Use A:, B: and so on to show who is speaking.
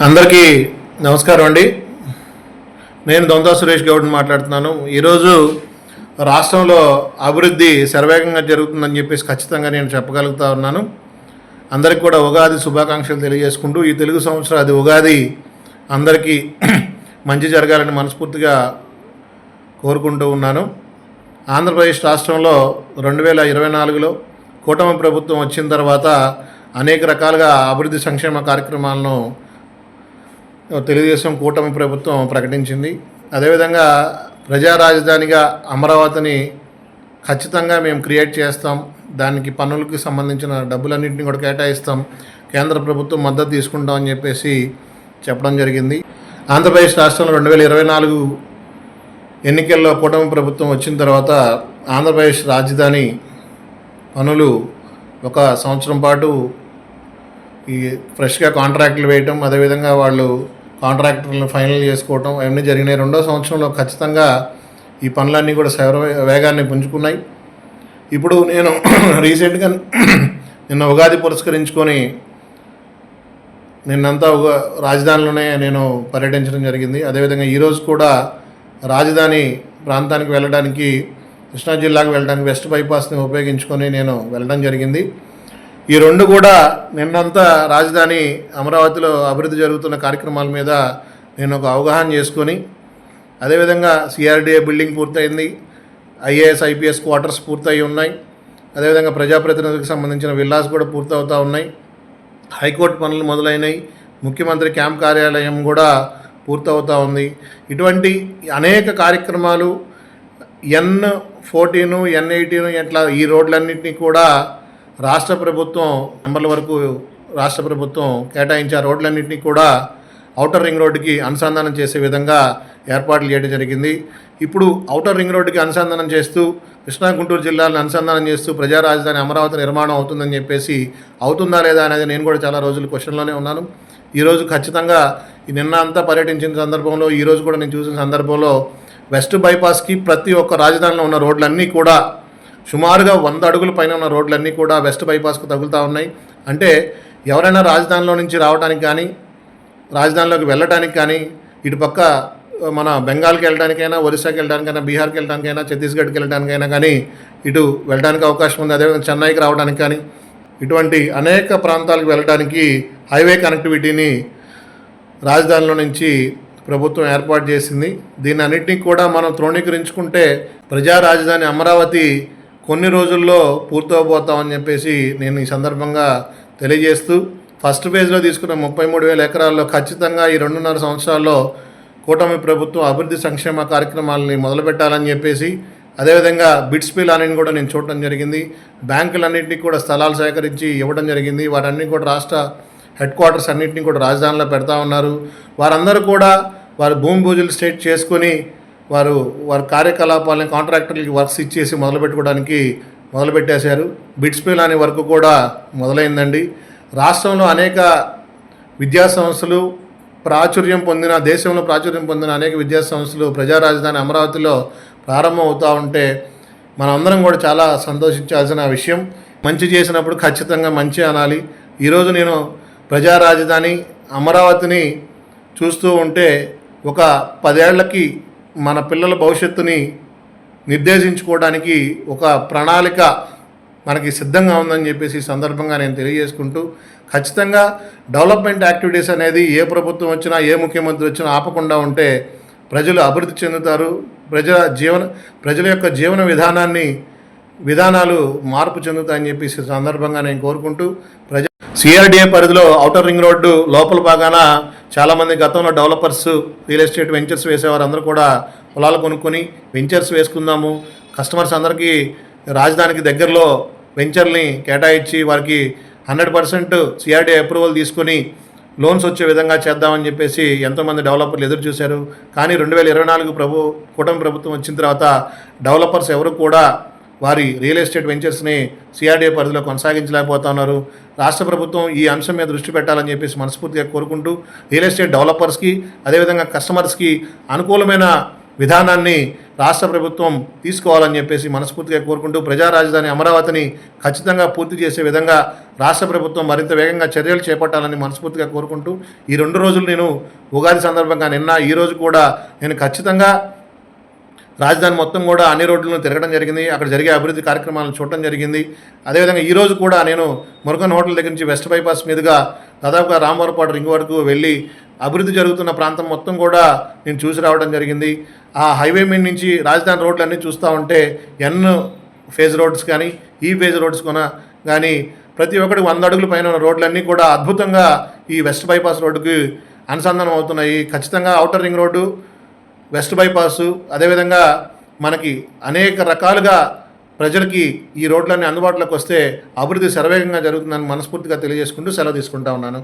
A: అందరికీ నమస్కారం అండి. నేను దొంతా సురేష్ గౌడ్ని మాట్లాడుతున్నాను. ఈరోజు రాష్ట్రంలో అభివృద్ధి శరవేగంగా జరుగుతుందని చెప్పేసి ఖచ్చితంగా నేను చెప్పగలుగుతా ఉన్నాను. అందరికీ కూడా ఉగాది శుభాకాంక్షలు తెలియజేసుకుంటూ ఈ తెలుగు సంవత్సరాది ఉగాది అందరికీ మంచి జరగాలని మనస్ఫూర్తిగా కోరుకుంటూ ఉన్నాను. ఆంధ్రప్రదేశ్ రాష్ట్రంలో 2024లో కూటమి ప్రభుత్వం వచ్చిన తర్వాత అనేక రకాలుగా అభివృద్ధి సంక్షేమ కార్యక్రమాలను తెలుగుదేశం కూటమి ప్రభుత్వం ప్రకటించింది. అదేవిధంగా ప్రజా రాజధానిగా అమరావతిని ఖచ్చితంగా మేము క్రియేట్ చేస్తాం, దానికి పన్నులకు సంబంధించిన డబ్బులన్నింటినీ కూడా కేటాయిస్తాం, కేంద్ర ప్రభుత్వం మద్దతు తీసుకుంటామని చెప్పేసి చెప్పడం జరిగింది. ఆంధ్రప్రదేశ్ రాష్ట్రంలో 2024 ఎన్నికల్లో కూటమి ప్రభుత్వం వచ్చిన తర్వాత ఆంధ్రప్రదేశ్ రాజధాని పనులు ఒక సంవత్సరం పాటు ఈ ఫ్రెష్గా కాంట్రాక్టులు వేయటం, అదేవిధంగా వాళ్ళు కాంట్రాక్టర్లను ఫైనల్ చేసుకోవటం అవన్నీ జరిగినాయి. రెండో సంవత్సరంలో ఖచ్చితంగా ఈ పనులన్నీ కూడా వేగాన్ని పుంజుకున్నాయి. ఇప్పుడు నేను రీసెంట్గా నిన్న ఉగాది పురస్కరించుకొని నిన్నంతా రాజధానిలోనే నేను పర్యటించడం జరిగింది. అదేవిధంగా ఈరోజు కూడా రాజధాని ప్రాంతానికి వెళ్ళడానికి కృష్ణా జిల్లాకు వెళ్ళడానికి వెస్ట్ బైపాస్ని ఉపయోగించుకొని నేను వెళ్ళడం జరిగింది. ఈ రెండు కూడా నిన్నంతా రాజధాని అమరావతిలో అభివృద్ధి జరుగుతున్న కార్యక్రమాల మీద నేను ఒక అవగాహన చేసుకొని, అదేవిధంగా సిఆర్డీఏ బిల్డింగ్ పూర్తయింది, ఐఏఎస్ ఐపీఎస్ క్వార్టర్స్ పూర్తయి ఉన్నాయి, అదేవిధంగా ప్రజాప్రతినిధులకు సంబంధించిన విల్లాస్ కూడా పూర్తవుతూ ఉన్నాయి, హైకోర్టు పనులు మొదలైనవి, ముఖ్యమంత్రి క్యాంప్ కార్యాలయం కూడా పూర్తవుతూ ఉంది. ఇటువంటి అనేక కార్యక్రమాలు N14 N18 ఇట్లా ఈ రోడ్లన్నింటినీ కూడా రాష్ట్ర ప్రభుత్వం నెంబర్ల వరకు రాష్ట్ర ప్రభుత్వం కేటాయించే రోడ్లన్నింటినీ కూడా ఔటర్ రింగ్ రోడ్డుకి అనుసంధానం చేసే విధంగా ఏర్పాట్లు చేయడం జరిగింది. ఇప్పుడు ఔటర్ రింగ్ రోడ్డుకి అనుసంధానం చేస్తూ కృష్ణా గుంటూరు జిల్లాలను అనుసంధానం చేస్తూ ప్రజా రాజధాని అమరావతి నిర్మాణం అవుతుందని చెప్పేసి అవుతుందా లేదా అనేది నేను కూడా చాలా రోజులు క్వశ్చన్లోనే ఉన్నాను. ఈరోజు ఖచ్చితంగా నిన్న అంతా పర్యటించిన సందర్భంలో ఈరోజు కూడా నేను చూసిన సందర్భంలో వెస్ట్ బైపాస్కి ప్రతి ఒక్క రాజధానిలో ఉన్న రోడ్లన్నీ కూడా సుమారుగా 100 అడుగుల పైన ఉన్న రోడ్లన్నీ కూడా వెస్ట్ బైపాస్కు తగులుతూ ఉన్నాయి. అంటే ఎవరైనా రాజధానిలో నుంచి రావడానికి కానీ రాజధానిలోకి వెళ్ళడానికి కానీ ఇటుపక్క మన బెంగాల్కి వెళ్ళడానికైనా, ఒరిస్సాకి వెళ్ళడానికైనా, బీహార్కి వెళ్ళడానికైనా, ఛత్తీస్గఢ్కి వెళ్ళడానికైనా కానీ ఇటు వెళ్ళడానికి అవకాశం ఉంది. అదేవిధంగా చెన్నైకి రావడానికి కానీ ఇటువంటి అనేక ప్రాంతాలకు వెళ్ళడానికి హైవే కనెక్టివిటీని రాజధానిలో నుంచి ప్రభుత్వం ఏర్పాటు చేసింది. దీన్ని అన్నింటినీ కూడా మనం త్రోణీకరించుకుంటే ప్రజా రాజధాని అమరావతి కొన్ని రోజుల్లో పూర్తవబోతామని చెప్పేసి నేను ఈ సందర్భంగా తెలియజేస్తూ, ఫస్ట్ ఫేజ్లో తీసుకున్న 33,000 ఎకరాల్లో ఖచ్చితంగా ఈ 2.5 సంవత్సరాల్లో కూటమి ప్రభుత్వం అభివృద్ధి సంక్షేమ కార్యక్రమాలని మొదలుపెట్టాలని చెప్పేసి, అదేవిధంగా బిట్స్ ప్లానింగ్ కూడా నేను చూడటం జరిగింది. బ్యాంకులన్నింటినీ కూడా స్థలాలు సేకరించి ఇవ్వడం జరిగింది. వాటన్నీ కూడా రాష్ట్ర హెడ్ క్వార్టర్స్ అన్నింటినీ కూడా రాజధానిలో పెడతా ఉన్నారు. వారందరూ కూడా వారు భూమి పూజలు స్టేట్ చేసుకొని వారి కార్యకలాపాలని కాంట్రాక్టర్లకి వర్క్స్ ఇచ్చేసి మొదలుపెట్టేశారు. బిట్స్ ప్లాన్ అనే వర్క్ కూడా మొదలైందండి. రాష్ట్రంలో అనేక విద్యాసంస్థలు దేశంలో ప్రాచుర్యం పొందిన అనేక విద్యాసంస్థలు ప్రజా రాజధాని అమరావతిలో ప్రారంభం అవుతూ ఉంటే మనమందరం కూడా చాలా సంతోషించాల్సిన విషయం. మంచి చేసినప్పుడు ఖచ్చితంగా మంచి అనాలి. ఈరోజు నేను ప్రజా రాజధాని అమరావతిని చూస్తూ ఉంటే ఒక 10 ఏళ్లకి మన పిల్లల భవిష్యత్తుని నిర్దేశించుకోవడానికి ఒక ప్రణాళిక మనకి సిద్ధంగా ఉందని చెప్పేసి ఈ సందర్భంగా నేను తెలియజేసుకుంటూ, ఖచ్చితంగా డెవలప్మెంట్ యాక్టివిటీస్ అనేది ఏ ప్రభుత్వం వచ్చినా ఏ ముఖ్యమంత్రి వచ్చినా ఆపకుండా ఉంటే ప్రజలు అభివృద్ధి చెందుతారు. ప్రజల యొక్క జీవన విధానాలు మార్పు చెందుతాయని చెప్పేసి సందర్భంగా నేను కోరుకుంటూ, సిఆర్డీఏ పరిధిలో ఔటర్ రింగ్ రోడ్డు లోపల భాగాన చాలామంది గతంలో డెవలపర్స్ రియల్ ఎస్టేట్ వెంచర్స్ వేసేవారు అందరూ కూడా పొలాలు కొనుక్కొని వెంచర్స్ వేసుకుందాము, కస్టమర్స్ అందరికీ రాజధానికి దగ్గరలో వెంచర్ని కేటాయించి వారికి 100% సిఆర్డీఏ అప్రూవల్ తీసుకొని లోన్స్ వచ్చే విధంగా చేద్దామని చెప్పేసి ఎంతోమంది డెవలపర్లు ఎదురు చూశారు. కానీ 2024 కూటమి ప్రభుత్వం వచ్చిన తర్వాత డెవలపర్స్ ఎవరు కూడా వారి రియల్ ఎస్టేట్ వెంచర్స్ని సిఆర్డీఏ పరిధిలో కొనసాగించలేకపోతున్నారు. రాష్ట్ర ప్రభుత్వం ఈ అంశం మీద దృష్టి పెట్టాలని చెప్పేసి మనస్ఫూర్తిగా కోరుకుంటూ, రియల్ ఎస్టేట్ డెవలపర్స్కి అదేవిధంగా కస్టమర్స్కి అనుకూలమైన విధానాన్ని రాష్ట్ర ప్రభుత్వం తీసుకోవాలని చెప్పేసి మనస్ఫూర్తిగా కోరుకుంటూ ప్రజా రాజధాని అమరావతిని ఖచ్చితంగా పూర్తి చేసే విధంగా రాష్ట్ర ప్రభుత్వం మరింత వేగంగా చర్యలు చేపట్టాలని మనస్ఫూర్తిగా కోరుకుంటూ ఈ 2 రోజులు నేను ఉగాది సందర్భంగా ఈరోజు కూడా నేను ఖచ్చితంగా రాజధాని మొత్తం కూడా అన్ని రోడ్లను తిరగడం జరిగింది. అక్కడ జరిగే అభివృద్ధి కార్యక్రమాలను చూడటం జరిగింది. అదేవిధంగా ఈరోజు కూడా నేను మురుగన్ హోటల్ దగ్గర నుంచి వెస్ట్ బైపాస్ మీదుగా దాదాపుగా రామవరపాడు రింగ్ వరకు వెళ్ళి అభివృద్ధి జరుగుతున్న ప్రాంతం మొత్తం కూడా నేను చూసి రావడం జరిగింది. ఆ హైవే మీద నుంచి రాజధాని రోడ్లన్నీ చూస్తూ ఉంటే ఎన్ ఫేజ్ రోడ్స్ కానీ ఈ ఫేజ్ రోడ్స్ కానీ ప్రతి ఒక్కటి 100 అడుగుల పైన ఉన్న రోడ్లన్నీ కూడా అద్భుతంగా ఈ వెస్ట్ బైపాస్ రోడ్డుకి అనుసంధానం అవుతున్నాయి. ఖచ్చితంగా outer ring road, west bypass, అదేవిధంగా మనకి అనేక రకాలుగా ప్రజలకి ఈ రోడ్లన్నీ అందుబాటులోకి వస్తే అభివృద్ధి శరవేగంగా జరుగుతుందని మనస్ఫూర్తిగా తెలియజేసుకుంటూ సెలవు తీసుకుంటా ఉన్నాను.